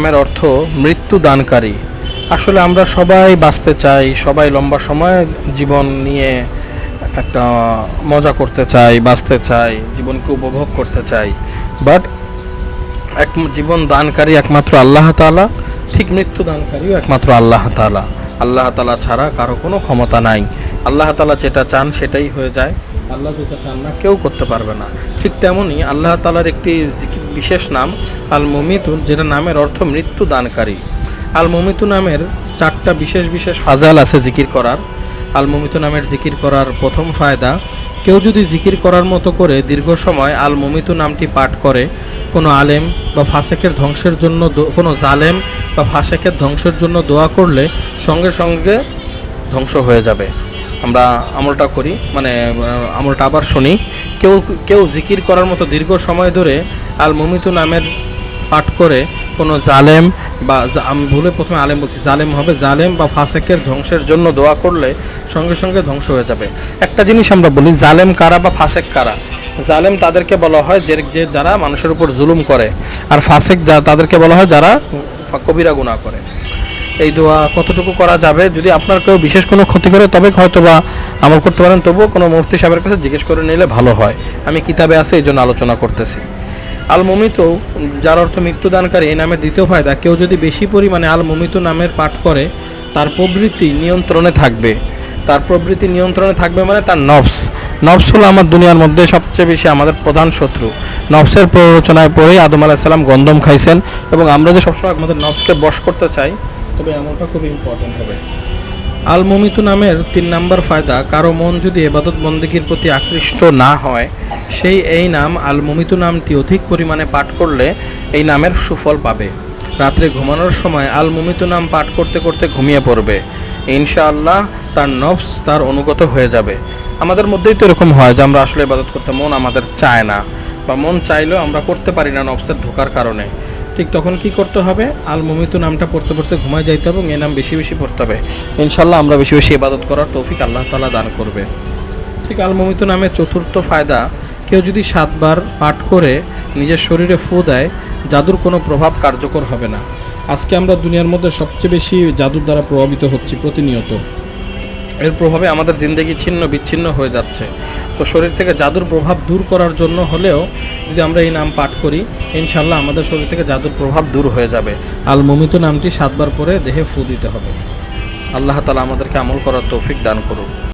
নামের অর্থ মৃত্যু দানকারী। আসলে আমরা সবাই বাঁচতে চাই, সবাই লম্বা সময় জীবন নিয়ে একটা মজা করতে চাই, বাঁচতে চাই, জীবনকে উপভোগ করতে চাই। বাট জীবন দানকারী একমাত্র আল্লাহ তাআলা, ঠিক মৃত্যু দানকারীও একমাত্র আল্লাহ তাআলা। আল্লাহ তাআলা ছাড়া কারো কোনো ক্ষমতা নাই। আল্লাহ তাআলা যেটা চান সেটাই হয়ে যায়, আল্লাহ যেটা চান না কেউ করতে পারবে না। ঠিক তেমনই আল্লাহ তাআলার একটি বিশেষ নাম আল মুমিতু, যেটা নামের অর্থ মৃত্যু দানকারী। আল মুমিতু নামের 4টা বিশেষ বিশেষ ফাজাল আছে জিকির করার। আল মুমিতু নামের জিকির করার প্রথম ফায়দা, কেউ যদি জিকির করার মতো করে দীর্ঘ সময় আল মুমিতু নামটি পাঠ করে, কোনো আলেম বা ফাসেকের ধ্বংসের জন্য, কোনো জালেম বা ফাসেকের ধ্বংসের জন্য দোয়া করলে সঙ্গে সঙ্গে ধ্বংস হয়ে যাবে। আমরা আমলটা করি, মানে আমলটা আবার শুনি। কেউ জিকির করার মতো দীর্ঘ সময় ধরে আল মুমিতু নামের পাঠ করে কোনো জালেম বা, আমি ভুলে প্রথমে আলেম বলছি, জালেম হবে, জালেম বা ফাসেকের ধ্বংসের জন্য দোয়া করলে সঙ্গে সঙ্গে ধ্বংস হয়ে যাবে। একটা জিনিস আমরা বলি, জালেম কারা বা ফাসেক কারা? জালেম তাদেরকে বলা হয় যে যারা মানুষের উপর জুলুম করে, আর ফাসেক তাদেরকে বলা হয় যারা কবিরা গুনাহ করে। এই দোয়া কতটুকু করা যাবে? যদি আপনার কেউ বিশেষ কোনো ক্ষতি করে তবে হয়তো বা আমল করতে পারেন, তবুও কোনো মুফতি সাহেবের কাছে জিজ্ঞেস করে নিলে ভালো হয়। আমি কিতাবে আছে এই জন্য আলোচনা করতেছি। আল মুমিতু, যার অর্থ মৃত্যুদানকারী, এই নামের দ্বিতীয় ফায়দা, কেউ যদি বেশি পরিমাণে আল মুমিতু নামের পাঠ করে তার প্রবৃত্তি নিয়ন্ত্রণে থাকবে। তার প্রবৃত্তি নিয়ন্ত্রণে থাকবে মানে তার নফস হলো আমার দুনিয়ার মধ্যে সবচেয়ে বেশি আমাদের প্রধান শত্রু। নফসের প্ররোচনায় পড়েই আদম আলাইহিস সালাম গন্ধম খাইছেন, এবং আমরা যে সবসময় আমাদের নফসকে বশ করতে চাই, তবে এমনটা খুব ইম্পর্টেন্ট হবে। আল মুমিতু নামের 3 নম্বর ফায়দা, কারো মন যদি ইবাদত বন্দেগীর প্রতি আকৃষ্ট না হয়, এই নাম আল মুমিতু নামটি অধিক পরিমাণে পাঠ করলে এই নামের সুফল পাবে। রাত্রে ঘুমানোর সময় আল মুমিতু নাম পাঠ করতে করতে ঘুমিয়ে পড়বে, ইনশাআল্লাহ তার নফস তার অনুগত হয়ে যাবে। আমাদের মধ্যেই তো এরকম হয় যে আমরা আসলে ইবাদত করতে মন আমাদের চায় না, বা মন চাইলেও আমরা করতে পারি না নফসের ধোকার কারণে। ঠিক তখন কি করতে হবে? আল মুমিতু নামটা পড়তে পড়তে ঘুমায় যাইতে হবে, এবং এই নাম বেশি বেশি পড়তে হবে। ইনশাআল্লাহ আমরা বেশি বেশি ইবাদত করার তৌফিক আল্লাহ তাআলা দান করবে। ঠিক আল মুমিতু নামের 4র্থ ফায়দা, কেউ যদি 7 বার পাঠ করে নিজের শরীরে ফু দেয়, জাদুর কোনো প্রভাব কার্যকর হবে না। আজকে আমরা দুনিয়ার মধ্যে সবচেয়ে বেশি জাদুর দ্বারা প্রভাবিত হচ্ছি প্রতিনিয়ত। এর প্রভাবে আমাদের জিন্দেগি ছিন্ন বিচ্ছিন্ন হয়ে যাচ্ছে। তো শরীর থেকে জাদুর প্রভাব দূর করার জন্য হলেও যদি আমরা এই নাম পাঠ করি, ইনশাআল্লাহ আমাদের শরীর থেকে জাদুর প্রভাব দূর হয়ে যাবে। আল মুমিতু নামটি 7 বার পরে দেহে ফু দিতে হবে। আল্লাহ তাআলা আমাদেরকে আমল করার তৌফিক দান করুন।